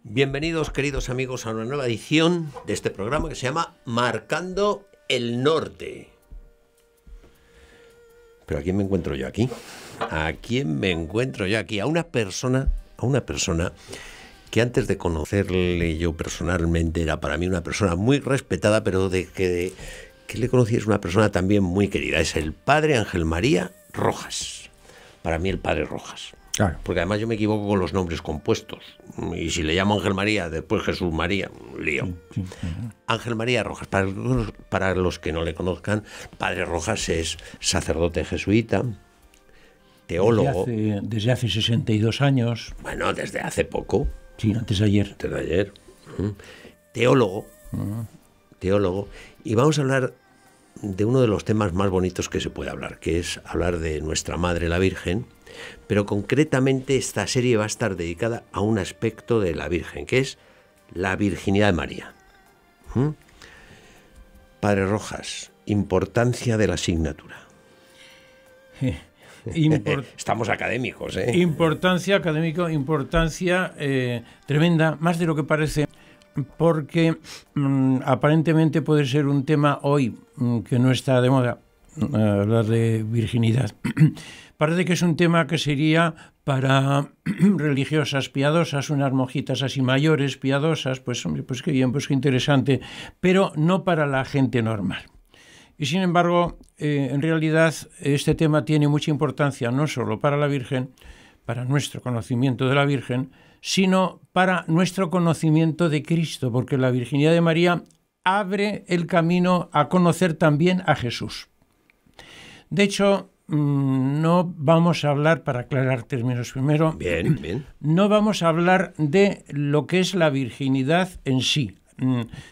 Bienvenidos, queridos amigos, a una nueva edición de este programa que se llama Marcando el Norte. Pero ¿a quién me encuentro yo aquí? ¿A quién me encuentro yo aquí? A una persona que antes de conocerle yo personalmente era para mí una persona muy respetada, pero de que le conocí es una persona también muy querida. Es el padre Ángel María Rojas. Para mí el padre Rojas. Claro. Porque además yo me equivoco con los nombres compuestos. Y si le llamo Ángel María, después Jesús María, un lío. Sí. Ángel María Rojas, para los que no le conozcan, padre Rojas es sacerdote jesuita, teólogo. Desde hace 62 años. Bueno, desde hace poco. Sí, antes de ayer. Desde ayer. Teólogo. Teólogo. Y vamos a hablar de uno de los temas más bonitos que se puede hablar, que es hablar de nuestra Madre la Virgen. Pero concretamente esta serie va a estar dedicada a un aspecto de la Virgen, que es la virginidad de María. Padre Rojas, importancia de la asignatura. Estamos académicos, ¿eh? Importancia tremenda, más de lo que parece, porque aparentemente puede ser un tema hoy que no está de moda, hablar de virginidad. Parece que es un tema que sería para religiosas piadosas, unas monjitas así mayores, piadosas, pues hombre, pues qué bien, pues qué interesante, pero no para la gente normal. Y sin embargo, en realidad este tema tiene mucha importancia no solo para la Virgen, para nuestro conocimiento de la Virgen, sino para nuestro conocimiento de Cristo, porque la virginidad de María abre el camino a conocer también a Jesús. De hecho, no vamos a hablar, para aclarar términos primero, bien. No vamos a hablar de lo que es la virginidad en sí.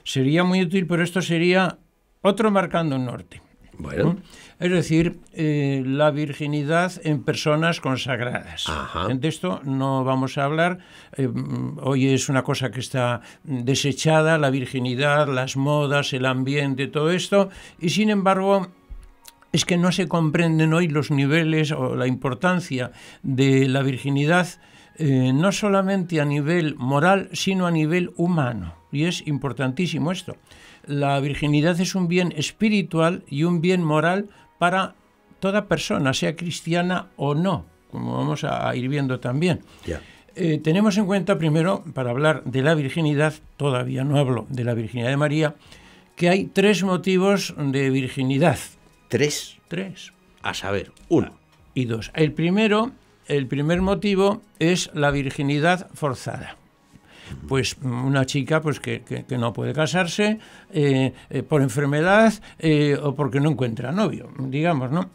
Sería muy útil, pero esto sería otro Marcando el Norte. Bueno. Es decir, la virginidad en personas consagradas. Ajá. De esto no vamos a hablar. Hoy es una cosa que está desechada, la virginidad, las modas, el ambiente, todo esto, y sin embargo es que no se comprenden hoy los niveles o la importancia de la virginidad, no solamente a nivel moral, sino a nivel humano. Y es importantísimo esto. La virginidad es un bien espiritual y un bien moral para toda persona, sea cristiana o no, como vamos a ir viendo también. Ya. Tenemos en cuenta primero, para hablar de la virginidad, todavía no hablo de la virginidad de María, que hay 3 motivos de virginidad. ¿Tres? 3. A saber, 1 y 2. El primer motivo es la virginidad forzada. Pues una chica pues que no puede casarse por enfermedad o porque no encuentra novio, digamos, ¿no?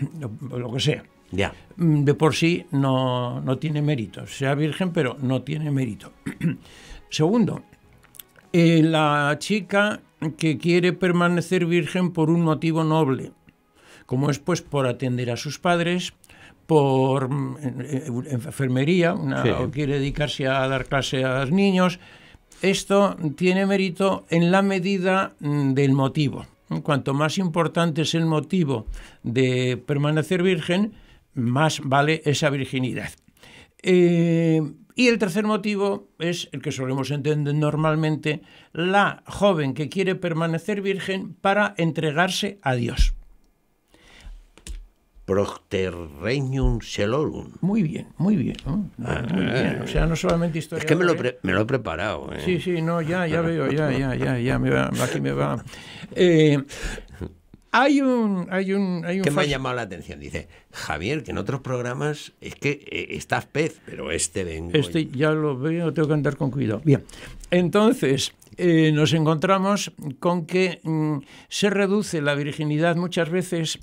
O lo que sea. Ya. De por sí no tiene mérito. Sea virgen, pero no tiene mérito. Segundo, la chica que quiere permanecer virgen por un motivo noble, como es pues por atender a sus padres, por enfermería, Sí. O quiere dedicarse a dar clase a los niños. Esto tiene mérito en la medida del motivo. Cuanto más importante es el motivo de permanecer virgen, más vale esa virginidad. Y el tercer motivo es el que solemos entender normalmente, la joven que quiere permanecer virgen para entregarse a Dios. Procter regnum celorum. Muy bien. Muy bien. O sea, no solamente historia. Es que me lo he preparado. Sí, no, ya veo, aquí me va. Hay un Que me ha llamado la atención. Dice, Javier, que en otros programas es que estás pez, pero vengo. Ya lo veo, tengo que andar con cuidado. Bien, entonces nos encontramos con que se reduce la virginidad muchas veces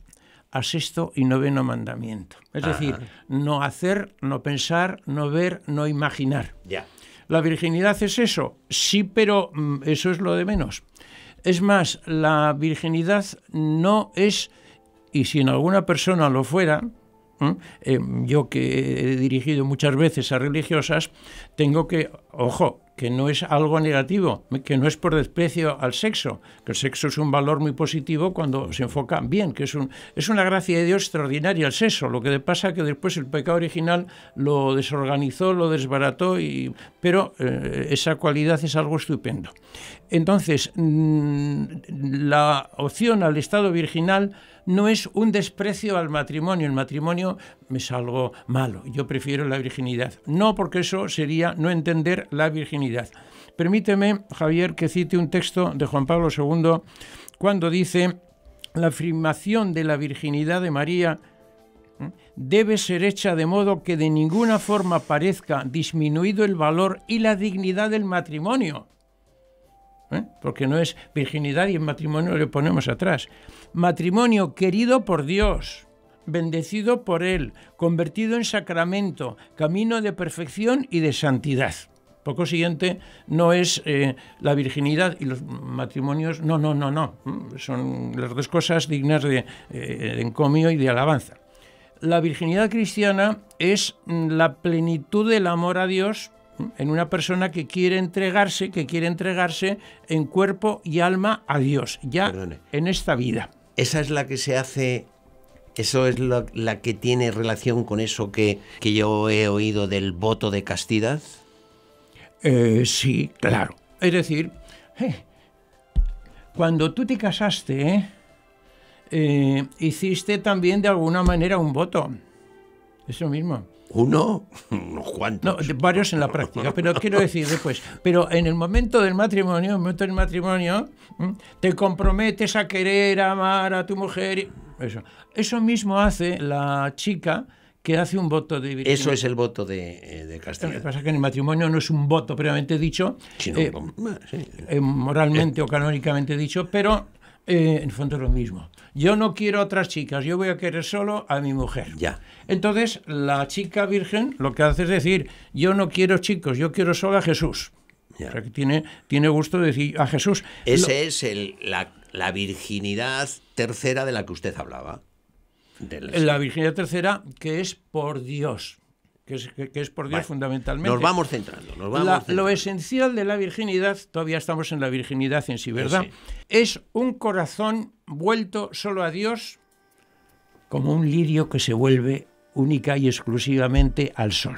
a 6º y 9º mandamiento. Es decir, no hacer, no pensar, no ver, no imaginar. Ya. ¿La virginidad es eso? Sí, pero eso es lo de menos. Es más, la virginidad no es, y si en alguna persona lo fuera, yo que he dirigido muchas veces a religiosas, tengo que, ojo, que no es algo negativo, que no es por desprecio al sexo, que el sexo es un valor muy positivo cuando se enfoca bien, que es una gracia de Dios extraordinaria el sexo. Lo que pasa es que después el pecado original lo desorganizó, lo desbarató, pero esa cualidad es algo estupendo. Entonces, la opción al estado virginal no es un desprecio al matrimonio. El matrimonio es algo malo. Yo prefiero la virginidad. No, porque eso sería no entender la virginidad. Permíteme, Javier, que cite un texto de Juan Pablo II cuando dice: la afirmación de la virginidad de María debe ser hecha de modo que de ninguna forma parezca disminuido el valor y la dignidad del matrimonio. Porque no es virginidad y el matrimonio le ponemos atrás. Matrimonio querido por Dios, bendecido por Él, convertido en sacramento, camino de perfección y de santidad. Por consiguiente, no es la virginidad y los matrimonios, no. Son las dos cosas dignas de encomio y de alabanza. La virginidad cristiana es la plenitud del amor a Dios en una persona que quiere entregarse en cuerpo y alma a Dios, ya en esta vida. Esa es la que se hace, eso es la que tiene relación con eso que yo he oído del voto de castidad. Sí, claro. Es decir, cuando tú te casaste, hiciste también de alguna manera un voto. Eso mismo. ¿Uno? ¿Unos cuantos? No, varios en la práctica, pero quiero decir después. Pero en el momento del matrimonio, te comprometes a querer, a amar a tu mujer. Eso mismo hace la chica que hace un voto de virginidad. Eso es el voto de castidad. Lo que pasa es que en el matrimonio no es un voto previamente dicho, moralmente o canónicamente dicho, pero en el fondo es lo mismo. Yo no quiero a otras chicas, yo voy a querer solo a mi mujer. Ya. Entonces, la chica virgen lo que hace es decir: yo no quiero chicos, yo quiero solo a Jesús. Ya. O sea, que tiene gusto de decir a Jesús. Ese es la virginidad tercera de la que usted hablaba. La virginidad tercera, que es por Dios. Que es por Dios, vale, fundamentalmente. Nos vamos centrando. Lo esencial de la virginidad, todavía estamos en la virginidad en sí, ¿verdad? Sí. Es un corazón vuelto solo a Dios, como un lirio que se vuelve única y exclusivamente al sol.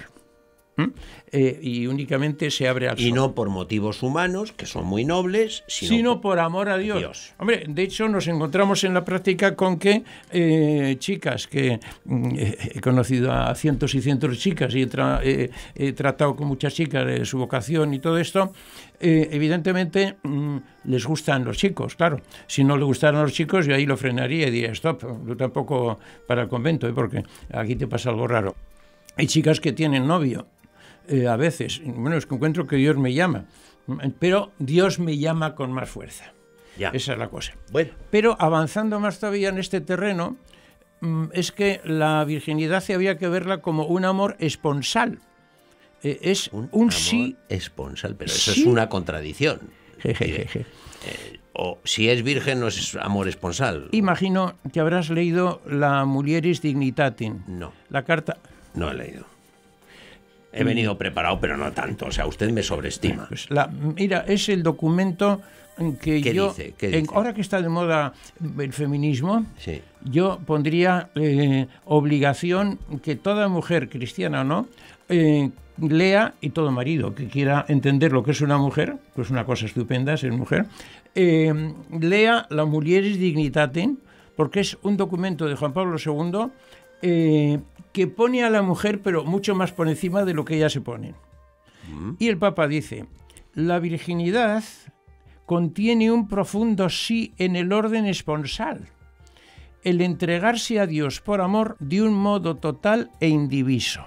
Y únicamente se abre al sol. Y no por motivos humanos, que son muy nobles, sino por amor a Dios. Hombre, de hecho nos encontramos en la práctica con que chicas que he conocido a cientos y cientos de chicas y he tratado con muchas chicas de su vocación y todo esto, evidentemente les gustan los chicos, claro. Si no le gustaran los chicos, yo ahí lo frenaría y diría: stop, tú tampoco para el convento, porque aquí te pasa algo raro. Hay chicas que tienen novio. A veces, bueno, es que encuentro que Dios me llama, pero Dios me llama con más fuerza. Ya. Esa es la cosa. Bueno. Pero avanzando más todavía en este terreno, es que la virginidad había que verla como un amor esponsal. Es un amor sí esponsal, pero eso sí, es una contradicción. O si es virgen no es amor esponsal. Imagino que habrás leído la Mulieris Dignitatem. No. La carta. No he leído. He venido preparado, pero no tanto. O sea, usted me sobreestima. Pues mira, es el documento que ¿Qué yo... dice? ¿Qué dice? Ahora que está de moda el feminismo, sí, yo pondría obligación que toda mujer, cristiana o no, lea, y todo marido que quiera entender lo que es una mujer, que es una cosa estupenda ser mujer, lea la Mulieris Dignitatem, porque es un documento de Juan Pablo II que pone a la mujer, pero mucho más por encima de lo que ella se pone. Y el Papa dice: la virginidad contiene un profundo sí en el orden esponsal, el entregarse a Dios por amor de un modo total e indiviso.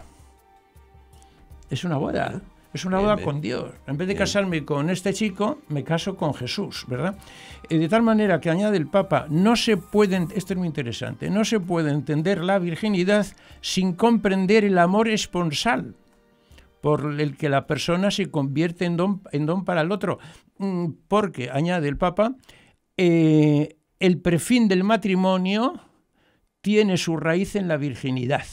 Es una boda. Es una boda con Dios. En vez de casarme con este chico, me caso con Jesús, ¿verdad? De tal manera que, añade el Papa, no se puede, esto es muy interesante, no se puede entender la virginidad sin comprender el amor esponsal por el que la persona se convierte en don para el otro. Porque, añade el Papa, el prefín del matrimonio tiene su raíz en la virginidad.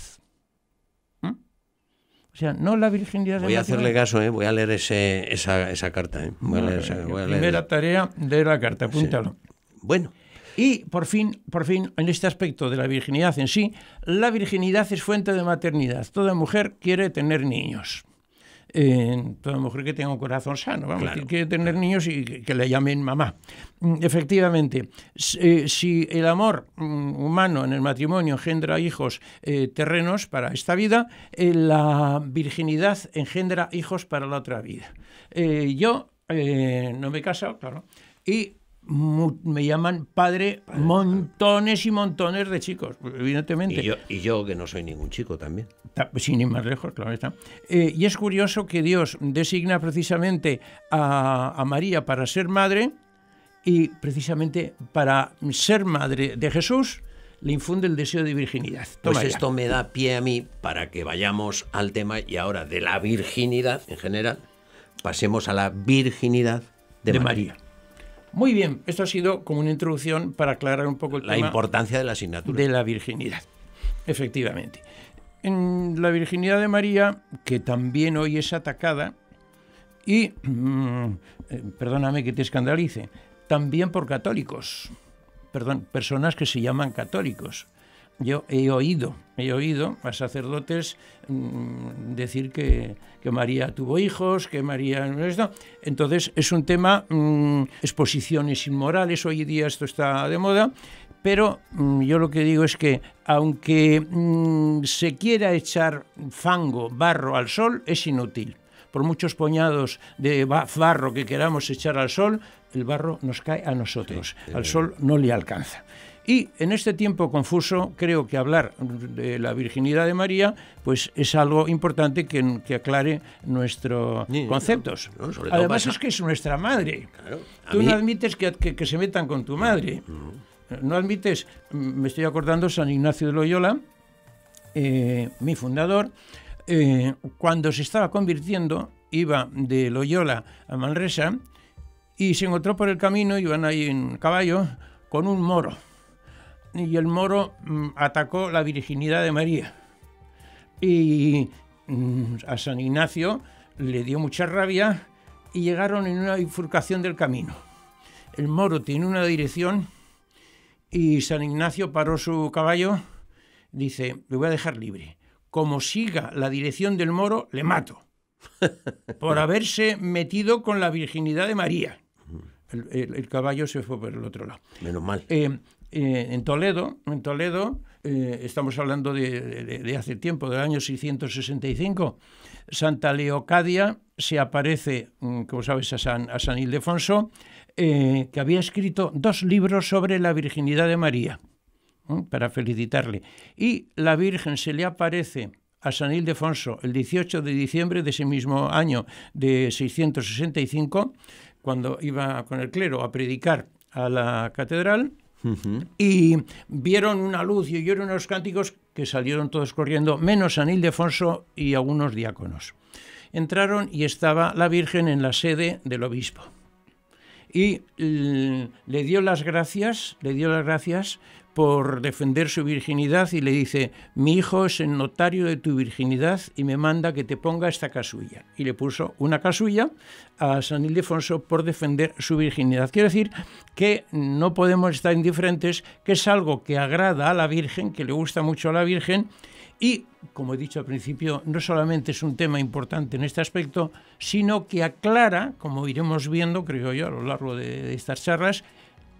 O sea, no la virginidad de Voy a matrimonio. hacerle caso, voy a leer esa carta. Voy a leer Primera tarea de la carta, apúntalo. Sí. Bueno. Y por fin, en este aspecto de la virginidad en sí, la virginidad es fuente de maternidad. Toda mujer quiere tener niños. Toda mujer que tenga un corazón sano, vamos, claro, que quiere tener niños y que le llamen mamá. Efectivamente, si el amor humano en el matrimonio engendra hijos terrenos para esta vida, la virginidad engendra hijos para la otra vida. Yo no me he casado, claro, y me llaman padre montones y montones de chicos, evidentemente. Y yo que no soy ningún chico también. Sin ir más lejos, claro está. Y es curioso que Dios designa precisamente a María para ser madre, y precisamente para ser madre de Jesús le infunde el deseo de virginidad. Pues esto me da pie a mí para que vayamos al tema, y ahora de la virginidad en general pasemos a la virginidad de María. Muy bien, esto ha sido como una introducción para aclarar un poco el tema. La importancia de la asignatura. De la virginidad, efectivamente. En la virginidad de María, que también hoy es atacada, y, perdóname que te escandalice, también por católicos, personas que se llaman católicos. Yo he oído a sacerdotes decir que María tuvo hijos, que María... Entonces es un tema, exposiciones inmorales, hoy día esto está de moda, pero yo lo que digo es que aunque se quiera echar fango, barro al sol, es inútil. Por muchos puñados de barro que queramos echar al sol, el barro nos cae a nosotros, al sol no le alcanza. Y en este tiempo confuso, creo que hablar de la virginidad de María pues es algo importante que aclare nuestros conceptos. Además es que es nuestra madre. Claro, tú no admites que se metan con tu madre. No admites, me estoy acordando, San Ignacio de Loyola, mi fundador, cuando se estaba convirtiendo, iba de Loyola a Manresa y se encontró por el camino, iban ahí en caballo, con un moro. Y el moro atacó la virginidad de María. Y a San Ignacio le dio mucha rabia y llegaron en una bifurcación del camino. El moro tiene una dirección y San Ignacio paró su caballo, dice, le voy a dejar libre. Como siga la dirección del moro, le mato. Por haberse metido con la virginidad de María. El caballo se fue por el otro lado. Menos mal. En Toledo, estamos hablando de hace tiempo, del año 665, Santa Leocadia se aparece, como sabes, a San Ildefonso, que había escrito 2 libros sobre la virginidad de María, para felicitarle. Y la Virgen se le aparece a San Ildefonso el 18 de diciembre de ese mismo año de 665, cuando iba con el clero a predicar a la catedral, y vieron una luz y oyeron unos cánticos que salieron todos corriendo, menos San Ildefonso y algunos diáconos. Entraron y estaba la Virgen en la sede del obispo. Y le dio las gracias por defender su virginidad y le dice, mi hijo es el notario de tu virginidad y me manda que te ponga esta casulla. Y le puso una casulla a San Ildefonso por defender su virginidad. Quiero decir que no podemos estar indiferentes, que es algo que agrada a la Virgen, que le gusta mucho a la Virgen, y, como he dicho al principio, no solamente es un tema importante en este aspecto, sino que aclara, como iremos viendo, creo yo, a lo largo de estas charlas,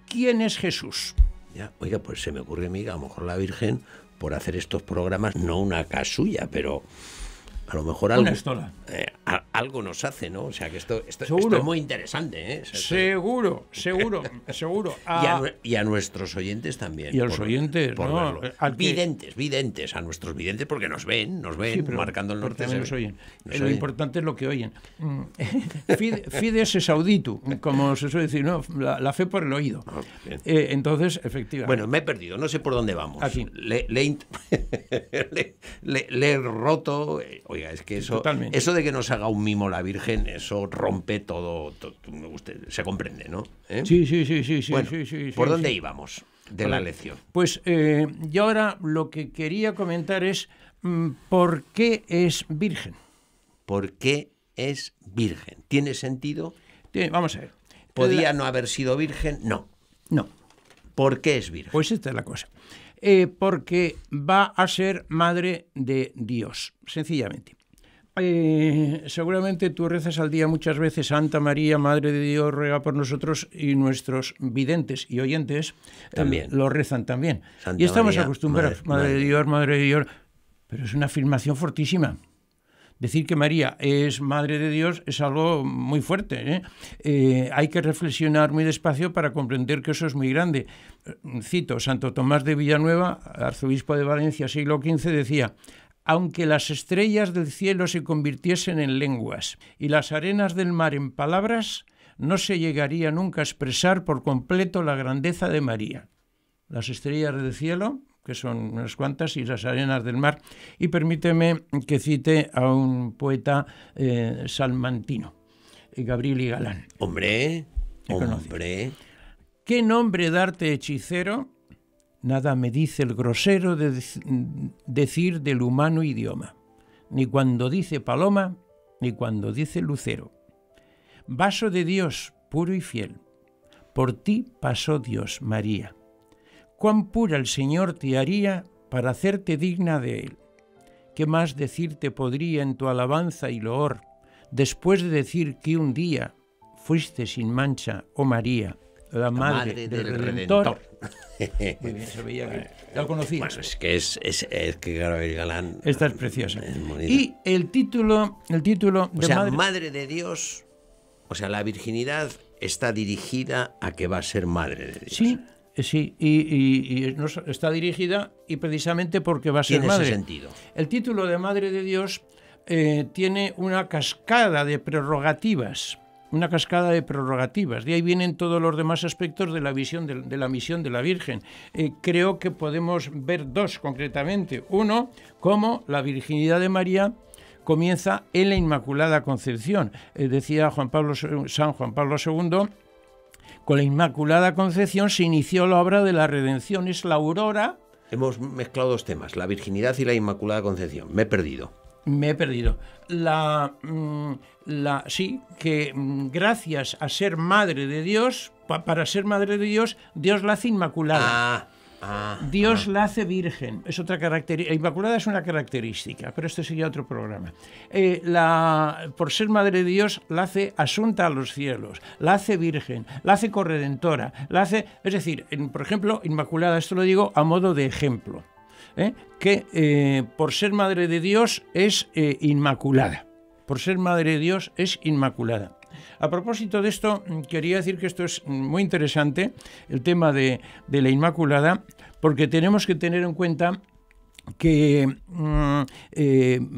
quién es Jesús. Ya, oiga, pues se me ocurre a mí que a lo mejor la Virgen, por hacer estos programas, no una casulla, pero a lo mejor algo, una estola. Algo nos hace, ¿no? O sea, que esto es muy interesante, ¿eh? O sea, seguro. Y a nuestros oyentes también. Y a los oyentes, ¿no? Videntes, a nuestros videntes, porque nos ven sí, marcando el norte. Nos oyen. Lo importante es lo que oyen. Fides es auditu, como se suele decir, ¿no? La fe por el oído. Entonces, efectivamente. Bueno, me he perdido, no sé por dónde vamos. Aquí. Le he roto. Oiga, es que eso de que nos haga un mimo la Virgen, eso rompe todo usted se comprende, ¿no? Sí. Bueno, sí. ¿por dónde íbamos de la lección? Pues yo ahora lo que quería comentar es ¿por qué es virgen? ¿por qué es virgen? ¿Tiene sentido? Vamos a ver. ¿Podía no haber sido virgen? No. No. ¿Por qué es virgen? Pues esta es la cosa. Porque va a ser madre de Dios, sencillamente. Seguramente tú rezas al día muchas veces: Santa María, Madre de Dios, ruega por nosotros, y nuestros videntes y oyentes también lo rezan también. Santa y estamos María, acostumbrados, Madre de Dios, Madre de Dios, pero es una afirmación fortísima. Decir que María es Madre de Dios es algo muy fuerte, ¿eh? Hay que reflexionar muy despacio para comprender que eso es muy grande. Cito, Santo Tomás de Villanueva, arzobispo de Valencia, siglo XV, decía: aunque las estrellas del cielo se convirtiesen en lenguas y las arenas del mar en palabras, no se llegaría nunca a expresar por completo la grandeza de María. Las estrellas del cielo, que son unas cuantas, y las arenas del mar. Y permíteme que cite a un poeta salmantino, Gabriel y Galán. Hombre. ¿Qué nombre darte, hechicero? Nada me dice el grosero de decir del humano idioma, ni cuando dice paloma, ni cuando dice lucero. Vaso de Dios, puro y fiel, por ti pasó Dios, María. Cuán pura el Señor te haría para hacerte digna de Él. ¿Qué más decirte podría en tu alabanza y loor, después de decir que un día fuiste sin mancha, oh María, la madre del Redentor? Muy bien, se veía que ya lo conocías. Bueno, es que Gabriel Galán. Esta es preciosa. Y el título de Madre de Dios, o sea, la virginidad está dirigida a que va a ser madre de Dios. Sí. Sí, y está dirigida y precisamente porque va a ser madre. Tiene ese sentido. El título de Madre de Dios tiene una cascada de prerrogativas. De ahí vienen todos los demás aspectos de la visión de la misión de la Virgen. Creo que podemos ver dos concretamente. Uno, cómo la virginidad de María comienza en la Inmaculada Concepción. Decía San Juan Pablo II, con la Inmaculada Concepción se inició la obra de la redención. Es la aurora. Hemos mezclado dos temas, la virginidad y la Inmaculada Concepción. Me he perdido. Sí, que gracias a ser madre de Dios, para ser madre de Dios, Dios la hace inmaculada. Dios la hace virgen. Es otra característica. Inmaculada es una característica, pero esto sería otro programa. Por ser madre de Dios, la hace asunta a los cielos, la hace virgen, la hace corredentora, es decir, por ejemplo, Inmaculada, esto lo digo a modo de ejemplo, que por ser madre de Dios es inmaculada. Por ser madre de Dios es inmaculada. A propósito de esto, quería decir que esto es muy interesante, el tema de la Inmaculada, porque tenemos que tener en cuenta que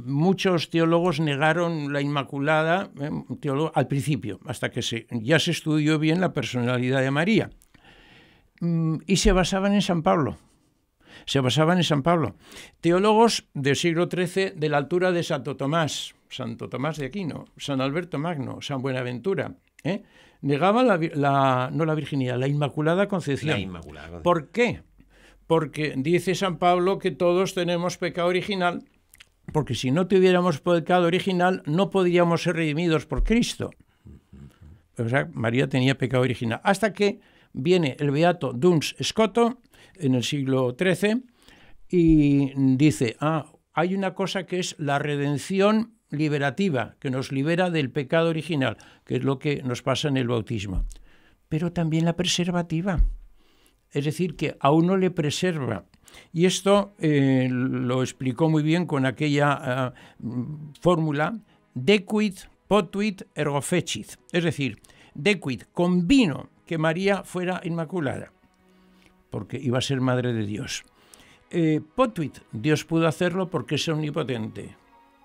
muchos teólogos negaron la Inmaculada al principio, hasta que ya se estudió bien la personalidad de María. Y se basaban en San Pablo. Teólogos del siglo XIII de la altura de Santo Tomás de Aquino, San Alberto Magno, San Buenaventura, negaban no la virginidad, la Inmaculada Concepción. ¿Por qué? Porque dice San Pablo que todos tenemos pecado original, porque si no tuviéramos pecado original no podríamos ser redimidos por Cristo. O sea, María tenía pecado original. Hasta que viene el beato Duns Scoto en el siglo XIII y dice, hay una cosa que es la redención liberativa, que nos libera del pecado original, que es lo que nos pasa en el bautismo, pero también la preservativa, es decir, que a uno le preserva. Y esto lo explicó muy bien con aquella fórmula: dequid, potuit, ergo fecit, es decir, dequid, convino que María fuera inmaculada, porque iba a ser madre de Dios. Potuit, Dios pudo hacerlo porque es omnipotente.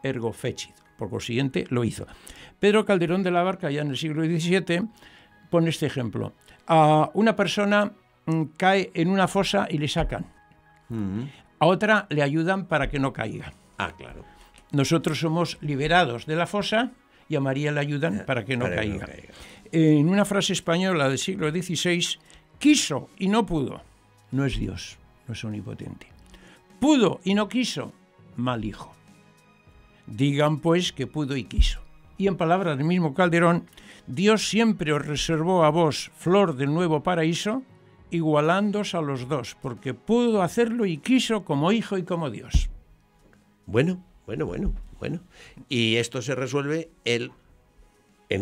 Ergo fecit, por consiguiente lo hizo. Pedro Calderón de la Barca, ya en el siglo XVII, pone este ejemplo. A una persona cae en una fosa y le sacan. A otra le ayudan para que no caiga. Claro. Nosotros somos liberados de la fosa y a María le ayudan para que no caiga. En una frase española del siglo XVI, quiso y no pudo. No es Dios, no es omnipotente. Pudo y no quiso, mal hijo. Digan pues que pudo y quiso. Y en palabras del mismo Calderón, Dios siempre os reservó a vos flor del nuevo paraíso, igualándoos a los dos, porque pudo hacerlo y quiso como hijo y como Dios. Bueno. Y esto se resuelve en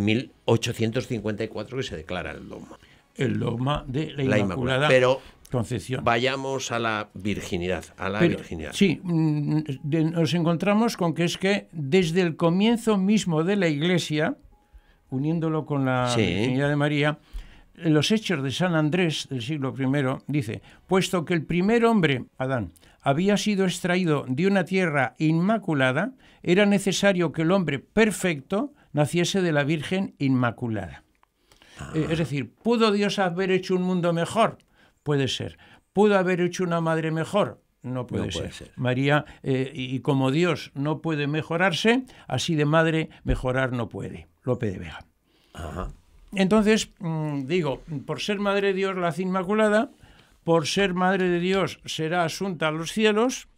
1854, que se declara el dogma. El dogma de la Inmaculada Pero Concepción. Vayamos a la virginidad, virginidad. Sí, nos encontramos con que es que desde el comienzo mismo de la Iglesia, uniéndolo con la virginidad de María, en los Hechos de San Andrés del siglo I dice: puesto que el primer hombre, Adán, había sido extraído de una tierra inmaculada, era necesario que el hombre perfecto naciese de la Virgen Inmaculada. Es decir, ¿pudo Dios haber hecho un mundo mejor? Puede ser. ¿Pudo haber hecho una madre mejor? No puede ser. María, y como Dios no puede mejorarse, así de madre mejorar no puede. Lope de Vega. Ajá. Entonces, digo, por ser madre de Dios la hace Inmaculada, por ser madre de Dios será asunta a los cielos.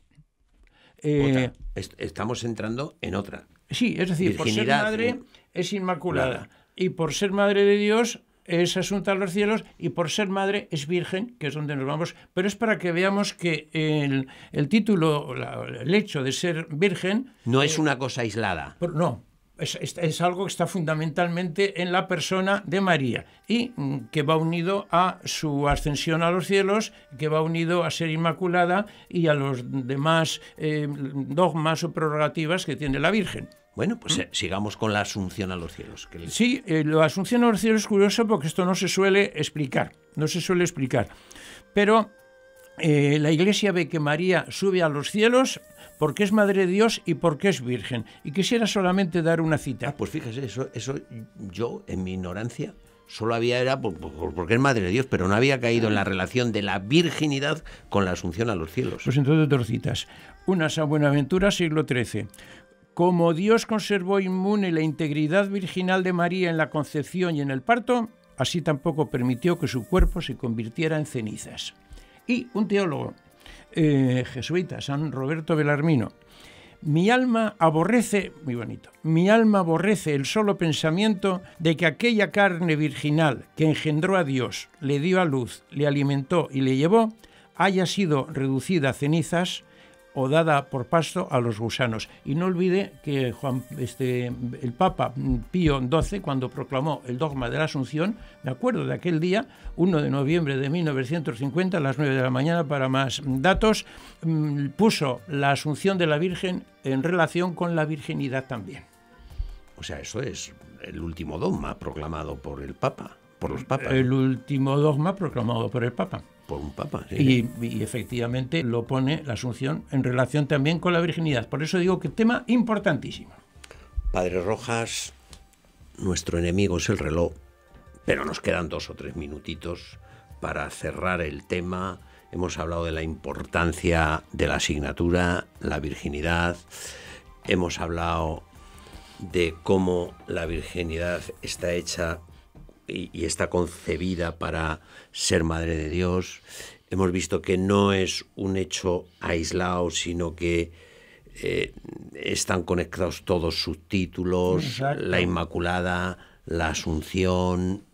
Estamos entrando en otra. Sí, es decir, por ser madre es Inmaculada. Y por ser madre de Dios es asunta a los cielos, y por ser madre es virgen, que es donde nos vamos. Pero es para que veamos que el título, el hecho de ser virgen... No es una cosa aislada. No. Es algo que está fundamentalmente en la persona de María y que va unido a su ascensión a los cielos, que va unido a ser Inmaculada y a los demás dogmas o prerrogativas que tiene la Virgen. Bueno, pues sigamos con la asunción a los cielos. Sí, la asunción a los cielos es curioso porque esto no se suele explicar, pero la Iglesia ve que María sube a los cielos porque es Madre de Dios y porque es Virgen. Y quisiera solamente dar una cita. Pues fíjese, eso yo, en mi ignorancia, solo era porque es Madre de Dios, pero no había caído en la relación de la virginidad con la asunción a los cielos. Pues entonces dos citas. Una, San Buenaventura, siglo XIII. Como Dios conservó inmune la integridad virginal de María en la concepción y en el parto, así tampoco permitió que su cuerpo se convirtiera en cenizas. Y un teólogo jesuita, San Roberto Belarmino: mi alma aborrece el solo pensamiento de que aquella carne virginal que engendró a Dios, le dio a luz, le alimentó y le llevó, haya sido reducida a cenizas o dada por pasto a los gusanos. Y no olvide que el Papa Pío XII, cuando proclamó el dogma de la Asunción, me acuerdo de aquel día, 1 de noviembre de 1950, a las 9 de la mañana, para más datos, puso la Asunción de la Virgen en relación con la virginidad también. O sea, eso es el último dogma proclamado por el Papa, por los papas. El último dogma proclamado por el Papa. Por un papa, sí. Y efectivamente lo pone la Asunción en relación también con la virginidad. Por eso digo que tema importantísimo. Padre Rojas, nuestro enemigo es el reloj, pero nos quedan 2 o 3 minutitos para cerrar el tema. Hemos hablado de la importancia de la asignatura, la virginidad. Hemos hablado de cómo la virginidad está hecha y está concebida para ser Madre de Dios. Hemos visto que no es un hecho aislado, sino que están conectados todos sus títulos. Exacto. La Inmaculada, la Asunción.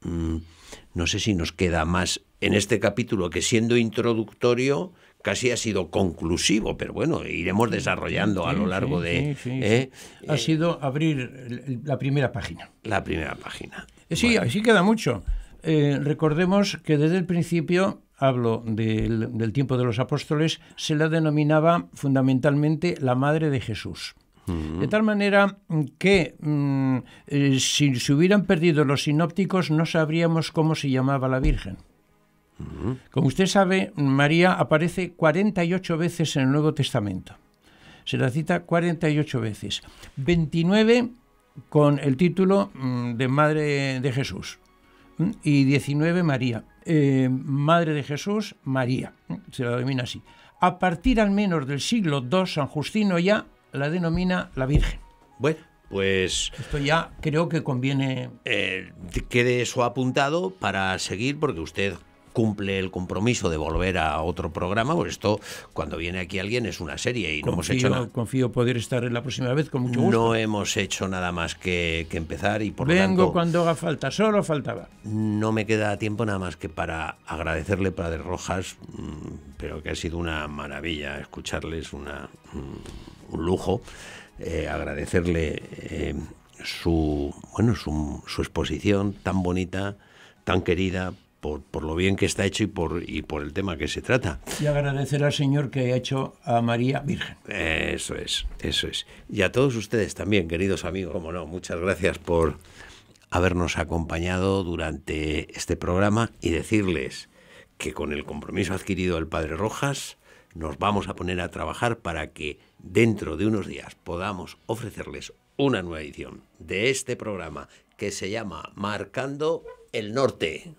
No sé si nos queda más en este capítulo, que siendo introductorio casi ha sido conclusivo, pero bueno, iremos desarrollando a lo largo de... Ha sido abrir la primera página. La primera página. Sí, bueno. Así queda mucho. Recordemos que desde el principio, hablo del tiempo de los apóstoles, se la denominaba fundamentalmente la Madre de Jesús. De tal manera que si se hubieran perdido los sinópticos no sabríamos cómo se llamaba la Virgen. Como usted sabe, María aparece 48 veces en el Nuevo Testamento. Se la cita 48 veces. 29 con el título de Madre de Jesús. Y 19 María. Madre de Jesús, María. Se la denomina así. A partir al menos del siglo II, San Justino ya la denomina la Virgen. Bueno, pues... Esto ya creo que conviene... quede eso apuntado para seguir, porque usted cumple el compromiso de volver a otro programa, pues esto, cuando viene aquí alguien, es una serie y no hemos hecho nada. Confío poder estar en la próxima vez con mucho gusto. No hemos hecho nada más que empezar y por lo Vengo tanto, cuando haga falta, solo faltaba. no me queda tiempo nada más que para agradecerle, Padre Rojas, pero que ha sido una maravilla escucharles, un lujo, agradecerle su exposición tan bonita, tan querida, por lo bien que está hecho y por el tema que se trata. Y agradecer al Señor que ha hecho a María Virgen. Eso es. Y a todos ustedes también, queridos amigos, como no, muchas gracias por habernos acompañado durante este programa y decirles que con el compromiso adquirido del Padre Rojas nos vamos a poner a trabajar para que dentro de unos días podamos ofrecerles una nueva edición de este programa que se llama Marcando el Norte.